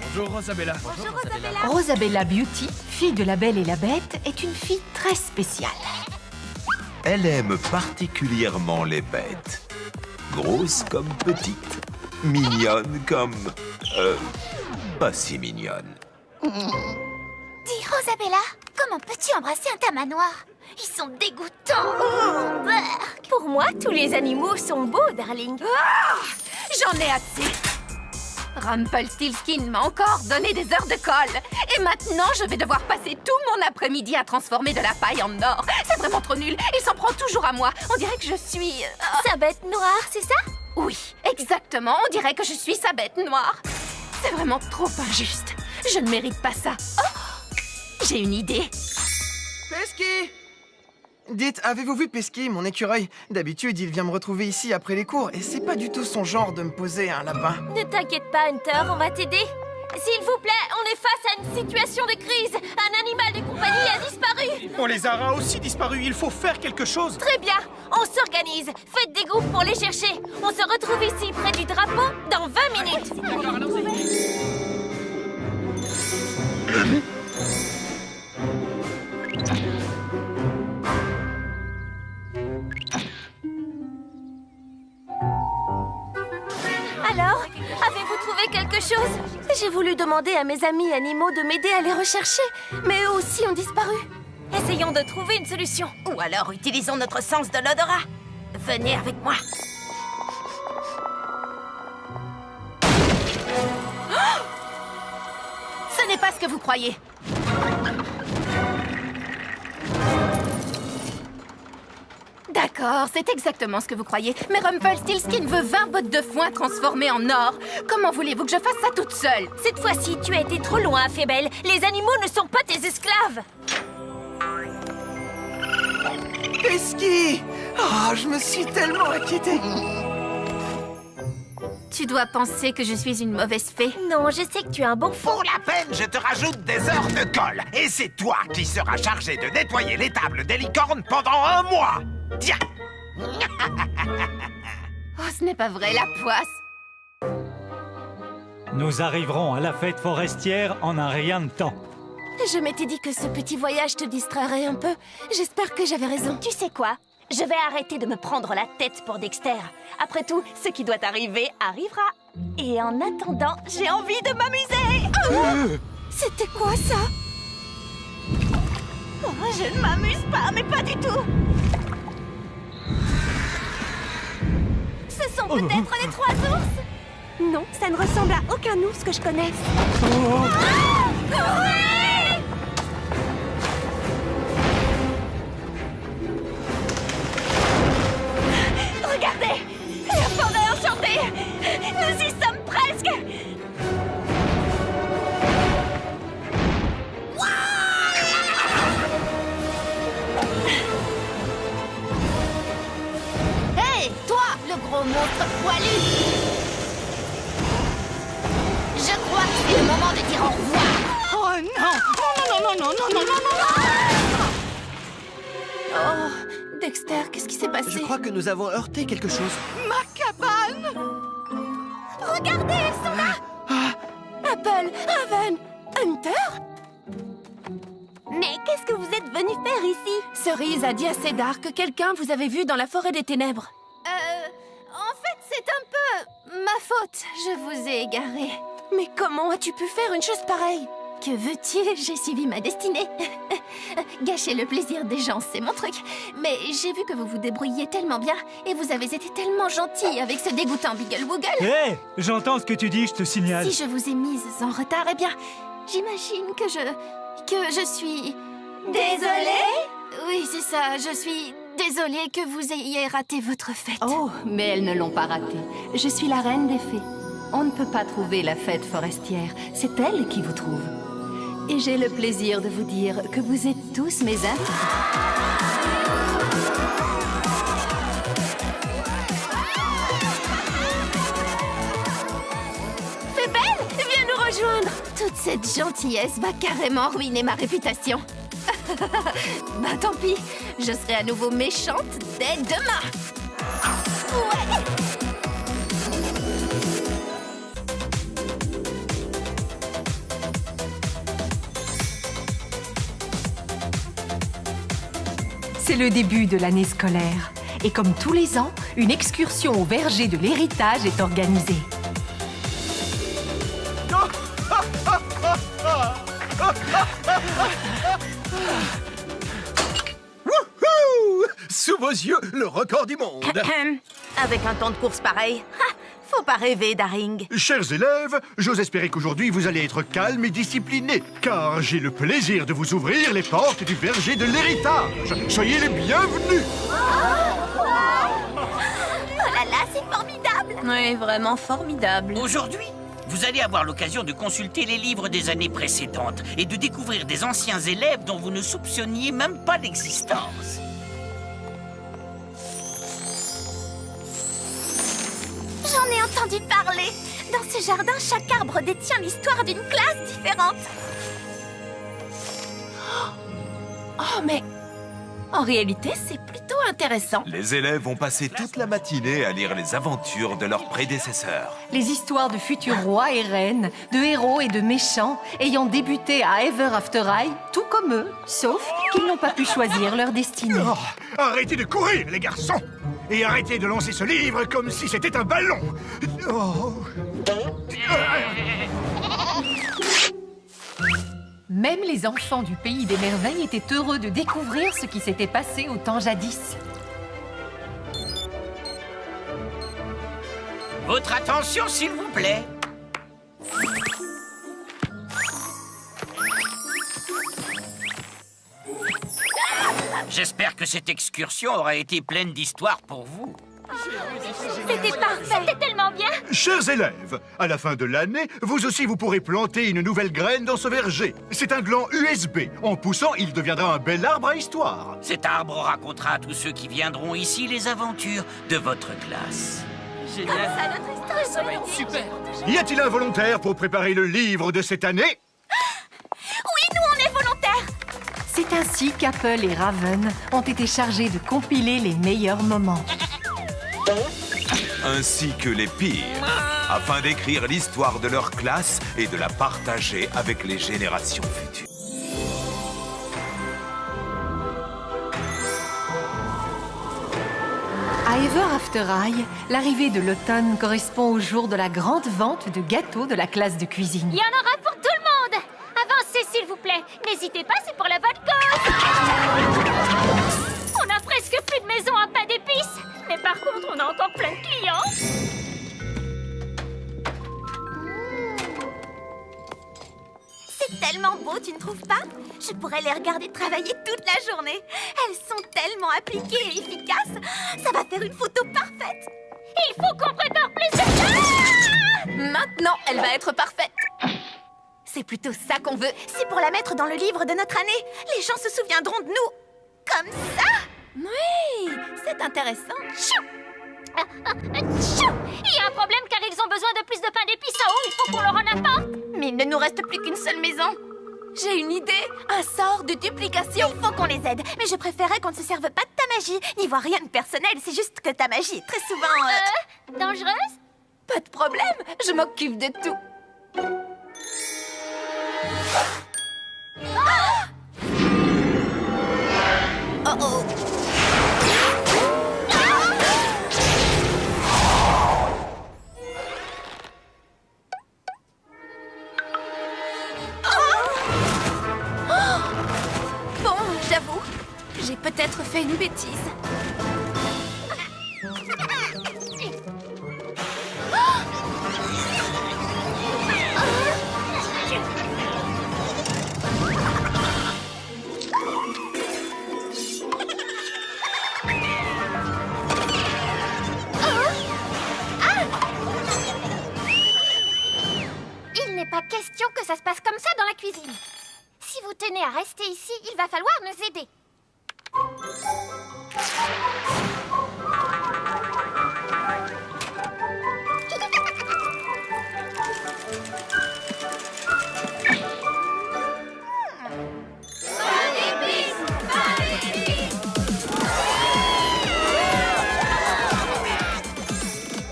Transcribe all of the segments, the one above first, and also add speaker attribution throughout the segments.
Speaker 1: Bonjour Rosabella.
Speaker 2: Bonjour Rosabella.
Speaker 3: Rosabella Beauty, fille de la Belle et la Bête, est une fille très spéciale.
Speaker 4: Elle aime particulièrement les bêtes. Grosse comme petite. Mignonne comme... pas si mignonne.
Speaker 2: Dis Rosabella, comment peux-tu embrasser un tamanoir? Ils sont dégoûtants.
Speaker 5: Pour moi, tous les animaux sont beaux, darling.
Speaker 3: J'en ai assez. Rumpelstiltskin m'a encore donné des heures de colle. Et maintenant, je vais devoir passer tout mon après-midi à transformer de la paille en or. C'est vraiment trop nul. Il s'en prend toujours à moi. On dirait que je suis...
Speaker 5: Sa bête noire, c'est ça?
Speaker 3: Oui, exactement. On dirait que je suis sa bête noire. C'est vraiment trop injuste. Je ne mérite pas ça. Oh, j'ai une idée.
Speaker 1: Pesky! Dites, avez-vous vu Pesky, mon écureuil? D'habitude, il vient me retrouver ici après les cours, et c'est pas du tout son genre de me poser un lapin.
Speaker 5: Ne t'inquiète pas, Hunter, on va t'aider. S'il vous plaît, on est face à une situation de crise. Un animal de compagnie a disparu.
Speaker 6: On les aura aussi disparus, il faut faire quelque chose.
Speaker 5: Très bien, on s'organise. Faites des groupes pour les chercher. On se retrouve ici, près du drapeau, dans 20 minutes. Alors, avez-vous trouvé quelque chose? J'ai voulu demander à mes amis animaux de m'aider à les rechercher, mais eux aussi ont disparu. Essayons de trouver une solution.
Speaker 3: Ou alors, utilisons notre sens de l'odorat. Venez avec moi. Oh! Ce n'est pas ce que vous croyez. D'accord, c'est exactement ce que vous croyez. Mais Rumpelstiltskin veut 20 bottes de foin transformées en or. Comment voulez-vous que je fasse ça toute seule?
Speaker 5: Cette fois-ci, tu as été trop loin, Fébelle. Les animaux ne sont pas tes esclaves.
Speaker 1: Pesky! Oh, je me suis tellement inquiété.
Speaker 3: Tu dois penser que je suis une mauvaise fée.
Speaker 5: Non, je sais que tu es un bon fou.
Speaker 7: Pour la peine, je te rajoute des heures de colle. Et c'est toi qui seras chargé de nettoyer les tables des licornes pendant 1 mois. Tiens.
Speaker 3: Oh, ce n'est pas vrai, la poisse.
Speaker 8: Nous arriverons à la fête forestière en un rien de temps.
Speaker 5: Je m'étais dit que ce petit voyage te distrairait un peu. J'espère que j'avais raison. Tu sais quoi? Je vais arrêter de me prendre la tête pour Dexter. Après tout, ce qui doit arriver, arrivera. Et en attendant, j'ai envie de m'amuser. C'était quoi ça? Oh, je ne m'amuse pas, mais pas du tout. Ce sont peut-être les 3 ours? Non, ça ne ressemble à aucun ours que je connaisse. Ah! Courez! Regardez! La forêt enchantée! Nous y sommes presque!
Speaker 3: Hé, toi, le gros monstre poilu! Je crois que c'est le moment de dire au revoir.
Speaker 2: Oh non! Oh non, non, non, non, non, non, non, non!
Speaker 3: Oh, Dexter, qu'est-ce qui s'est passé?
Speaker 1: Je crois que nous avons heurté quelque chose.
Speaker 2: Ma cabane!
Speaker 5: Regardez, elles sont là! Apple, Raven, Hunter? Mais qu'est-ce que vous êtes venu faire ici?
Speaker 3: Cerise a dit à Cédar que quelqu'un vous avait vu dans la forêt des ténèbres.
Speaker 5: En fait, c'est un peu ma faute. Je vous ai égaré.
Speaker 3: Mais comment as-tu pu faire une chose pareille?
Speaker 5: Que veux-tu? J'ai suivi ma destinée. Gâcher le plaisir des gens, c'est mon truc. Mais j'ai vu que vous vous débrouilliez tellement bien et vous avez été tellement gentil avec ce dégoûtant Biggle Woggle.
Speaker 8: Hé, j'entends ce que tu dis, je te signale.
Speaker 5: Si je vous ai mise en retard, eh bien, j'imagine que je suis...
Speaker 3: Désolée?
Speaker 5: Oui, c'est ça, je suis désolée que vous ayez raté votre fête.
Speaker 3: Oh, mais elles ne l'ont pas raté. Je suis la reine des fées. On ne peut pas trouver la fête forestière. C'est elle qui vous trouve. Et j'ai le plaisir de vous dire que vous êtes tous mes invités.
Speaker 5: Fébelle, viens nous rejoindre. Toute cette gentillesse va carrément ruiner ma réputation.
Speaker 3: Bah tant pis, je serai à nouveau méchante dès demain.
Speaker 5: Ouais.
Speaker 3: C'est le début de l'année scolaire. Et comme tous les ans, une excursion au verger de l'héritage est organisée.
Speaker 6: Wouhou! Sous vos yeux, le record du monde.
Speaker 5: Avec un temps de course pareil, faut pas rêver, Daring.
Speaker 9: Chers élèves, j'ose espérer qu'aujourd'hui vous allez être calmes et disciplinés, car j'ai le plaisir de vous ouvrir les portes du verger de l'héritage. Soyez les bienvenus.
Speaker 2: Oh là là, c'est formidable!
Speaker 5: Oui, vraiment formidable.
Speaker 10: Aujourd'hui, vous allez avoir l'occasion de consulter les livres des années précédentes et de découvrir des anciens élèves dont vous ne soupçonniez même pas l'existence.
Speaker 2: J'en ai entendu parler. Dans ce jardin, chaque arbre détient l'histoire d'une classe différente.
Speaker 5: Oh, mais en réalité, c'est plutôt intéressant.
Speaker 4: Les élèves ont passé toute la matinée à lire les aventures de leurs prédécesseurs.
Speaker 3: Les histoires de futurs rois et reines, de héros et de méchants, ayant débuté à Ever After High, tout comme eux, sauf qu'ils n'ont pas pu choisir leur destinée.
Speaker 9: Oh, arrêtez de courir, les garçons. Et arrêtez de lancer ce livre comme si c'était un ballon. Oh.
Speaker 3: Même les enfants du pays des merveilles étaient heureux de découvrir ce qui s'était passé au temps jadis.
Speaker 10: Votre attention, s'il vous plaît. J'espère que cette excursion aura été pleine d'histoires pour vous.
Speaker 2: C'était parfait! C'était tellement bien!
Speaker 9: Chers élèves, à la fin de l'année, vous aussi vous pourrez planter une nouvelle graine dans ce verger. C'est un gland USB. En poussant, il deviendra un bel arbre à histoire.
Speaker 10: Cet arbre racontera à tous ceux qui viendront ici les aventures de votre classe.
Speaker 2: Génial! Ça va être super!
Speaker 9: Y a-t-il un volontaire pour préparer le livre de cette année?
Speaker 2: Oui, nous, on est volontaires!
Speaker 3: C'est ainsi qu'Apple et Raven ont été chargés de compiler les meilleurs moments.
Speaker 4: Ainsi que les pires, afin d'écrire l'histoire de leur classe et de la partager avec les générations futures.
Speaker 3: À Ever After High, l'arrivée de l'automne correspond au jour de la grande vente de gâteaux de la classe de cuisine.
Speaker 2: Il y en aura pour tout le monde! Avancez, s'il vous plaît! N'hésitez pas, c'est pour la bonne cause! On a presque plus de maison à pain d'épices! Mais par contre, on a encore plein de clients! C'est tellement beau, tu ne trouves pas? Je pourrais les regarder travailler toute la journée. Elles sont tellement appliquées et efficaces. Ça va faire une photo parfaite. Il faut qu'on prépare plus de...
Speaker 5: Maintenant, elle va être parfaite. C'est plutôt ça qu'on veut.
Speaker 2: C'est pour la mettre dans le livre de notre année. Les gens se souviendront de nous. Comme ça.
Speaker 5: Oui, c'est intéressant.
Speaker 2: Tchou! Tchou! Il y a un problème car ils ont besoin de plus de pain d'épices en haut. Il faut qu'on leur en apporte.
Speaker 5: Mais il ne nous reste plus qu'une seule maison. J'ai une idée. Un sort de duplication.
Speaker 2: Il faut qu'on les aide. Mais je préférais qu'on ne se serve pas de ta magie. N'y vois rien de personnel. C'est juste que ta magie est très souvent... dangereuse?
Speaker 5: Pas de problème. Je m'occupe de tout.
Speaker 2: Oh oh.
Speaker 5: Bon, j'avoue, j'ai peut-être fait une bêtise.
Speaker 2: Il n'est pas question que ça se passe comme ça dans la cuisine. Si vous tenez à rester ici, il va falloir nous aider.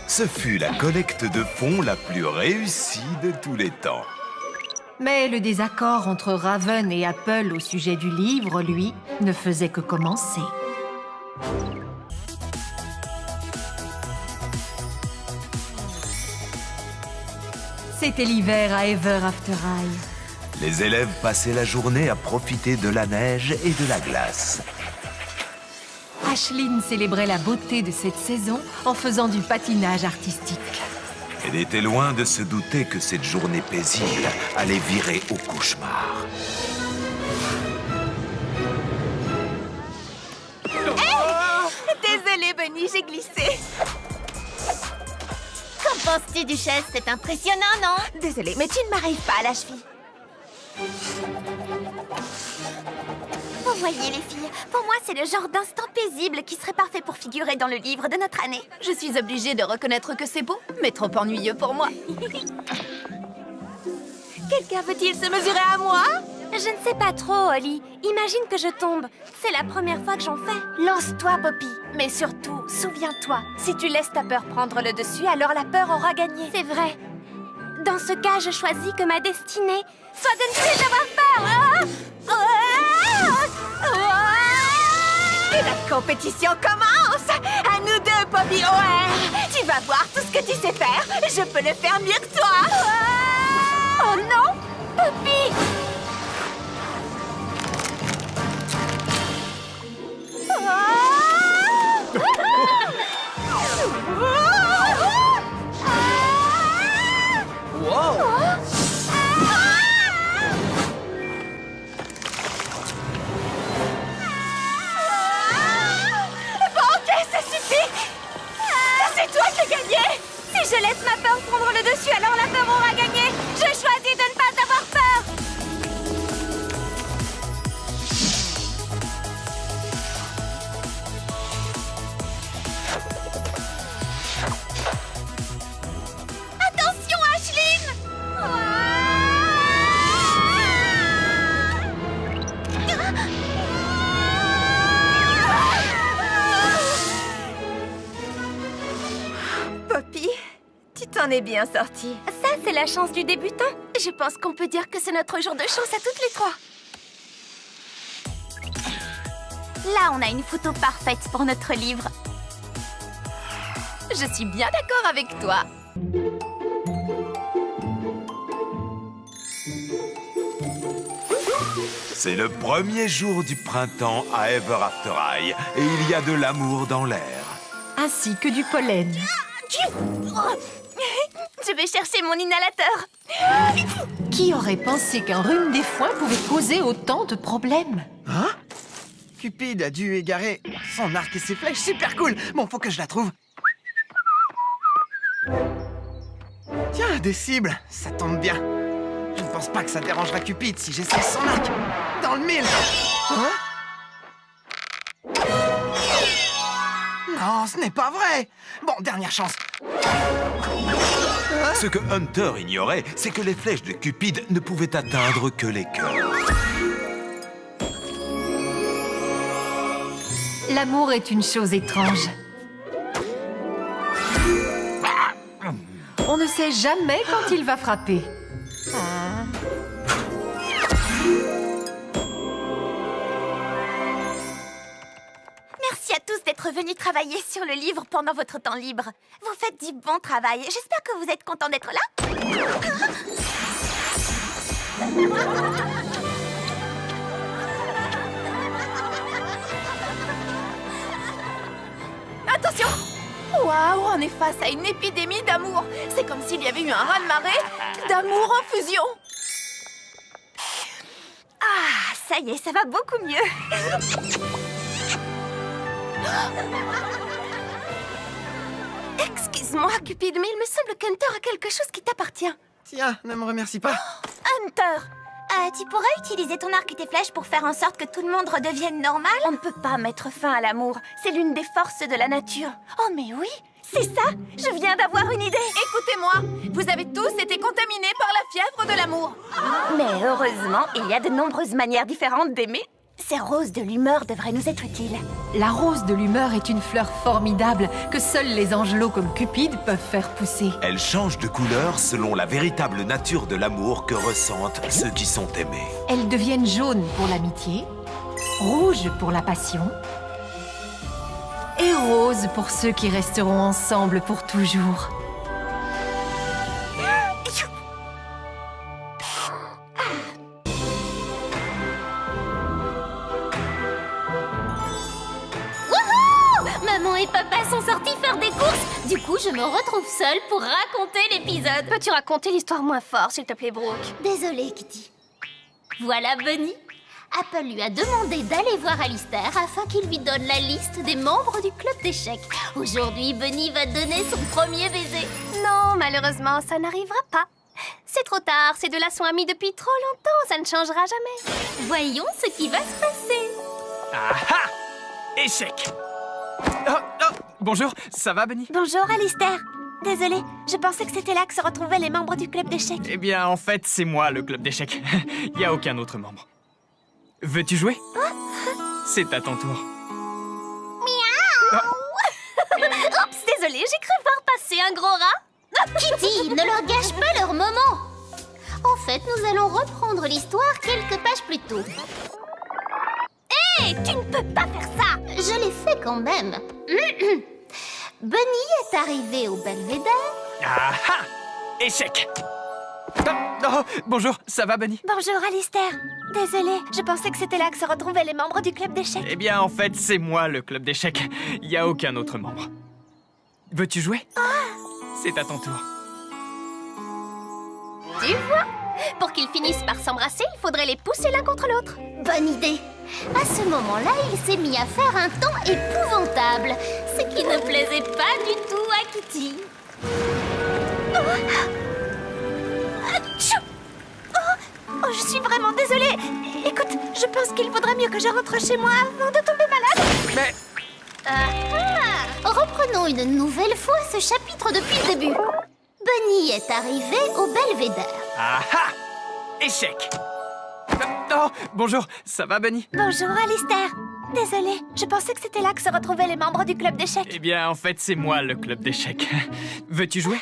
Speaker 4: Ce fut la collecte de fonds la plus réussie de tous les temps.
Speaker 3: Mais le désaccord entre Raven et Apple au sujet du livre, lui, ne faisait que commencer.
Speaker 11: C'était l'hiver à Ever After High.
Speaker 4: Les élèves passaient la journée à profiter de la neige et de la glace.
Speaker 11: Aishlinn célébrait la beauté de cette saison en faisant du patinage artistique.
Speaker 4: Elle était loin de se douter que cette journée paisible allait virer au cauchemar.
Speaker 2: Désolée, Bunny, j'ai glissé. Qu'en penses-tu, Duchesse? C'est impressionnant, non? Désolée, mais tu ne m'arrives pas à la cheville. Vous voyez, les filles, pour moi, c'est le genre d'instant paisible qui serait parfait pour figurer dans le livre de notre année.
Speaker 3: Je suis obligée de reconnaître que c'est beau, mais trop ennuyeux pour moi.
Speaker 2: Quelqu'un veut-il se mesurer à moi? Je ne sais pas trop, Holly. Imagine que je tombe. C'est la première fois que j'en fais. Lance-toi, Poppy. Mais surtout, souviens-toi, si tu laisses ta peur prendre le dessus, alors la peur aura gagné. C'est vrai. Dans ce cas, je choisis que ma destinée soit de ne plus avoir peur. Et la compétition commence. À nous deux, Poppy O'Hare. Tu vas voir tout ce que tu sais faire. Je peux le faire mieux que toi. Oh non, Poppy. Si je laisse ma peur prendre le dessus, alors la peur aura gagné. Je choisis de ne pas avoir peur. Attention, Aishlinn! Poppy, tu t'en es bien sortie. Ça, c'est la chance du débutant. Je pense qu'on peut dire que c'est notre jour de chance à toutes les trois. Là, on a une photo parfaite pour notre livre.
Speaker 3: Je suis bien d'accord avec toi.
Speaker 4: C'est le premier jour du printemps à Ever After High et il y a de l'amour dans l'air.
Speaker 11: Ainsi que du pollen.
Speaker 2: Je vais chercher mon inhalateur.
Speaker 11: Qui aurait pensé qu'un rhume des foins pouvait causer autant de problèmes?
Speaker 1: Hein? Cupid a dû égarer son arc et ses flèches. Super cool. Bon, faut que je la trouve. Tiens, des cibles. Ça tombe bien. Je ne pense pas que ça dérangera Cupid si j'essaie son arc. Dans le mille. Hein? Non, ce n'est pas vrai. Bon, dernière chance.
Speaker 4: Ce que Hunter ignorait, c'est que les flèches de Cupid ne pouvaient atteindre que les cœurs.
Speaker 11: L'amour est une chose étrange. On ne sait jamais quand il va frapper.
Speaker 2: Merci à tous d'être venus travailler sur le livre pendant votre temps libre. Vous faites du bon travail. J'espère que vous êtes contents d'être là.
Speaker 3: Attention! Waouh, on est face à une épidémie d'amour. C'est comme s'il y avait eu un raz-de-marée d'amour en fusion.
Speaker 2: Ah, ça y est, ça va beaucoup mieux. Excuse-moi, Cupid, mais il me semble qu'Hunter a quelque chose qui t'appartient.
Speaker 1: Tiens, ne me remercie pas.
Speaker 2: Hunter, tu pourrais utiliser ton arc et tes flèches pour faire en sorte que tout le monde redevienne normal? On ne peut pas mettre fin à l'amour. C'est l'une des forces de la nature. Oh, mais oui, c'est ça. Je viens d'avoir une idée.
Speaker 3: Écoutez-moi, vous avez tous été contaminés par la fièvre de l'amour.
Speaker 2: Mais heureusement, il y a de nombreuses manières différentes d'aimer. Ces roses de l'humeur devraient nous être utiles.
Speaker 11: La rose de l'humeur est une fleur formidable que seuls les angelots comme Cupid peuvent faire pousser.
Speaker 4: Elle change de couleur selon la véritable nature de l'amour que ressentent ceux qui sont aimés.
Speaker 11: Elles deviennent jaunes pour l'amitié, rouges pour la passion rose pour ceux qui resteront ensemble pour toujours.
Speaker 5: Maman et papa sont sortis faire des courses. Du coup, je me retrouve seule pour raconter l'épisode. Peux-tu raconter l'histoire moins fort, s'il te plaît, Brooke? Désolée, Kitty. Voilà Bunny. Apple lui a demandé d'aller voir Alistair afin qu'il lui donne la liste des membres du club d'échecs. Aujourd'hui, Bunny va donner son premier baiser. Non, malheureusement, ça n'arrivera pas. C'est trop tard, ces deux-là sont amis depuis trop longtemps, ça ne changera jamais. Voyons ce qui va se passer.
Speaker 1: Ah ah! Échec! Bonjour, ça va, Bunny?
Speaker 2: Bonjour, Alistair. Désolée, je pensais que c'était là que se retrouvaient les membres du club d'échecs.
Speaker 1: Eh bien, en fait, c'est moi, le club d'échecs. Il n'y a aucun autre membre. Veux-tu jouer? C'est à ton tour.
Speaker 5: Oups, désolée, j'ai cru voir passer un gros rat. Kitty, ne leur gâche pas leur moment. En fait, nous allons reprendre l'histoire quelques pages plus tôt. Hé, tu ne peux pas faire ça. Je l'ai fait quand même. Bunny est arrivé au belvédère.
Speaker 1: Ah ah! Échec! Bonjour, ça va, Bunny?
Speaker 2: Bonjour, Alistair. Désolée, je pensais que c'était là que se retrouvaient les membres du club d'échecs.
Speaker 1: Eh bien, en fait, c'est moi, le club d'échecs. Il n'y a aucun autre membre. Veux-tu jouer? C'est à ton tour.
Speaker 5: Tu vois? Pour qu'ils finissent par s'embrasser, il faudrait les pousser l'un contre l'autre. Bonne idée. À ce moment-là, il s'est mis à faire un temps épouvantable, ce qui ne plaisait pas du tout à Kitty.
Speaker 2: Oh, je suis vraiment désolée. Écoute, je pense qu'il vaudrait mieux que je rentre chez moi avant de tomber malade.
Speaker 1: Mais...
Speaker 5: Reprenons une nouvelle fois ce chapitre depuis le début. Bunny est arrivé au belvédère.
Speaker 1: Ah ah! Échec! Bonjour, ça va, Bunny?
Speaker 2: Bonjour, Alistair. Désolée, je pensais que c'était là que se retrouvaient les membres du club d'échecs.
Speaker 1: Eh bien, en fait, c'est moi, le club d'échecs. Veux-tu jouer?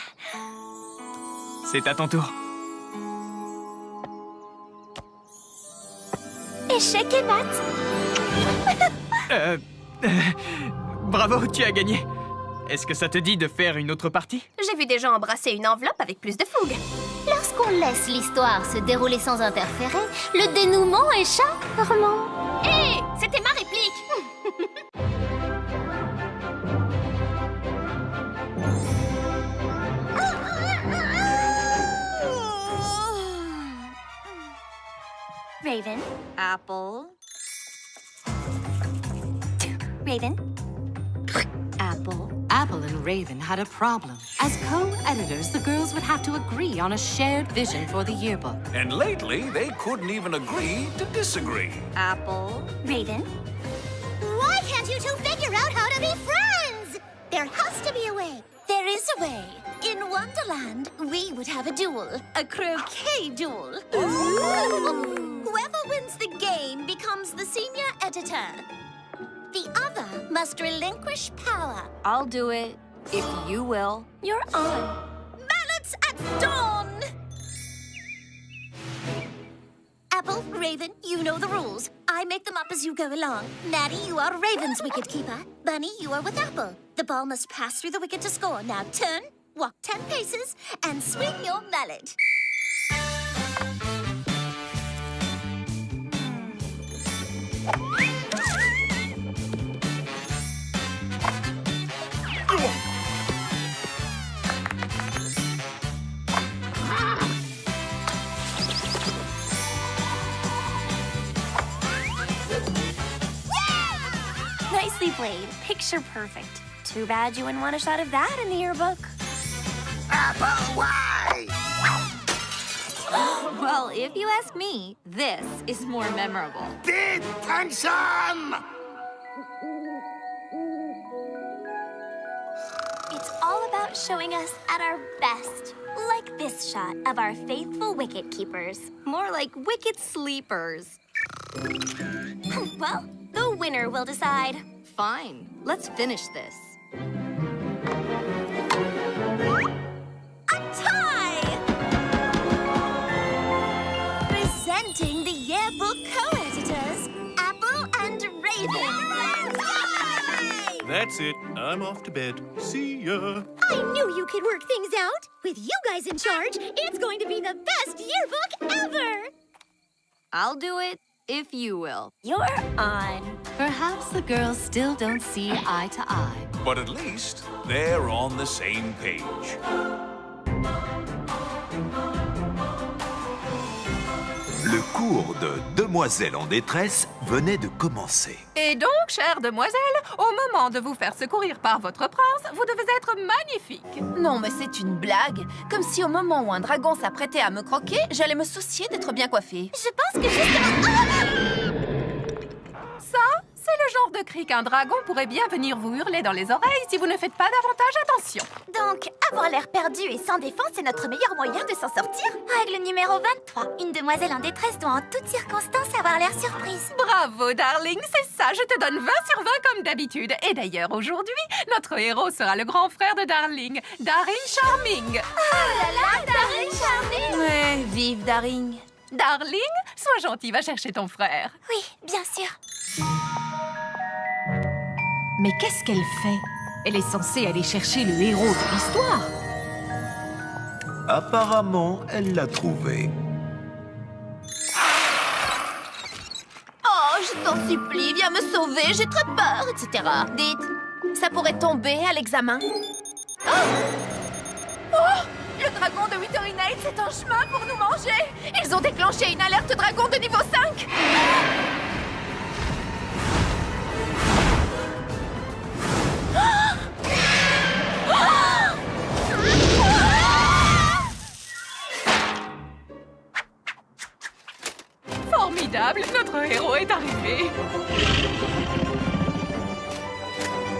Speaker 1: C'est à ton tour.
Speaker 2: Échec et maths.
Speaker 1: Bravo, tu as gagné. Est-ce que ça te dit de faire une autre partie?
Speaker 5: J'ai vu des gens embrasser une enveloppe avec plus de fougue. Lorsqu'on laisse l'histoire se dérouler sans interférer, le dénouement est charmant. Hé, c'était ma réplique.
Speaker 2: Raven. Apple. Raven. Apple.
Speaker 12: Apple and Raven had a problem. As co-editors, the girls would have to agree on a shared vision for the yearbook.
Speaker 4: And lately, they couldn't even agree to disagree.
Speaker 2: Apple. Raven.
Speaker 5: Why can't you two figure out how to be friends? There has to be a way.
Speaker 2: There is a way. In Wonderland, we would have a duel. A croquet duel. Whoever wins the game becomes the senior editor. The other must relinquish power.
Speaker 11: I'll do it, if you will.
Speaker 2: You're on. Mallets at dawn! Apple, Raven, you know the rules. I make them up as you go along. Maddie, you are Raven's wicket keeper. Bunny, you are with Apple. The ball must pass through the wicket to score. Now turn, walk 10 paces, and swing your mallet. Nicely played. Picture perfect. Too bad you wouldn't want a shot of that in the yearbook.
Speaker 7: Apple, why?
Speaker 11: Well, if you ask me, this is more memorable.
Speaker 7: Detention!
Speaker 2: It's all about showing us at our best. Like this shot of our faithful wicket keepers.
Speaker 11: More like wicked sleepers.
Speaker 2: Well, the winner will decide.
Speaker 11: Fine, let's finish this.
Speaker 2: A tie! Presenting the yearbook co-editors, Apple and Raven.
Speaker 6: That's it. I'm off to bed. See ya.
Speaker 2: I knew you could work things out. With you guys in charge, it's going to be the best yearbook ever.
Speaker 5: I'll do it, if you will.
Speaker 2: You're on.
Speaker 12: Perhaps the girls still don't see eye to eye.
Speaker 4: But at least they're on the same page. Le cours de Demoiselles en détresse venait de commencer.
Speaker 11: Et donc, chère demoiselle, au moment de vous faire secourir par votre prince, vous devez être magnifique.
Speaker 5: Non, mais c'est une blague. Comme si au moment où un dragon s'apprêtait à me croquer, j'allais me soucier d'être bien coiffée.
Speaker 2: Je pense que justement...
Speaker 11: Ça, c'est le genre de cri qu'un dragon pourrait bien venir vous hurler dans les oreilles si vous ne faites pas davantage attention.
Speaker 2: Donc, avoir l'air perdu et sans défense est notre meilleur moyen de s'en sortir. Règle numéro 23. Une demoiselle en détresse doit en toutes circonstances avoir l'air surprise.
Speaker 11: Bravo, darling, c'est ça, je te donne 20 sur 20 comme d'habitude. Et d'ailleurs, aujourd'hui, notre héros sera le grand frère de Darling, Daring Charming.
Speaker 2: Oh là là, Daring Charming!
Speaker 5: Ouais, vive Daring.
Speaker 11: Darling, sois gentil, va chercher ton frère.
Speaker 2: Oui, bien sûr.
Speaker 11: Mais qu'est-ce qu'elle fait? Elle est censée aller chercher le héros de l'histoire.
Speaker 4: Apparemment, elle l'a trouvé.
Speaker 5: Oh, je t'en supplie, viens me sauver, j'ai très peur, etc. Dites, ça pourrait tomber à l'examen. Oh, le dragon de Wittery Night, c'est en chemin pour nous manger. Ils ont déclenché une alerte dragon de niveau 5.
Speaker 11: Formidable, notre héros est arrivé.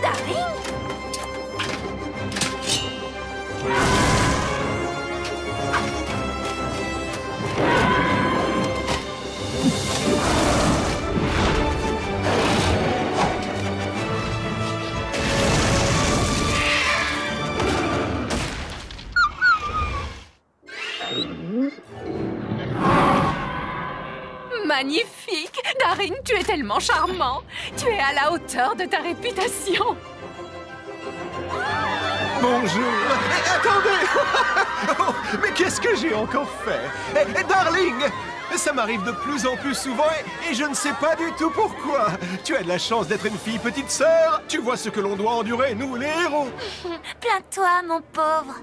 Speaker 2: Daring?
Speaker 11: Magnifique! Daring, tu es tellement charmant! Tu es à la hauteur de ta réputation!
Speaker 6: Bonjour. Attendez. Oh, mais qu'est-ce que j'ai encore fait? Darling, ça m'arrive de plus en plus souvent et je ne sais pas du tout pourquoi. Tu as de la chance d'être une fille petite sœur. Tu vois ce que l'on doit endurer, nous les héros.
Speaker 2: Plains-toi, mon pauvre.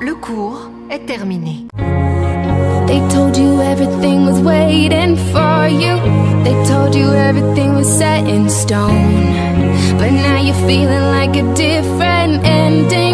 Speaker 11: Le cours est terminé.
Speaker 13: They told you everything was waiting for you. They told you everything was set in stone. But now you're feeling like a different ending.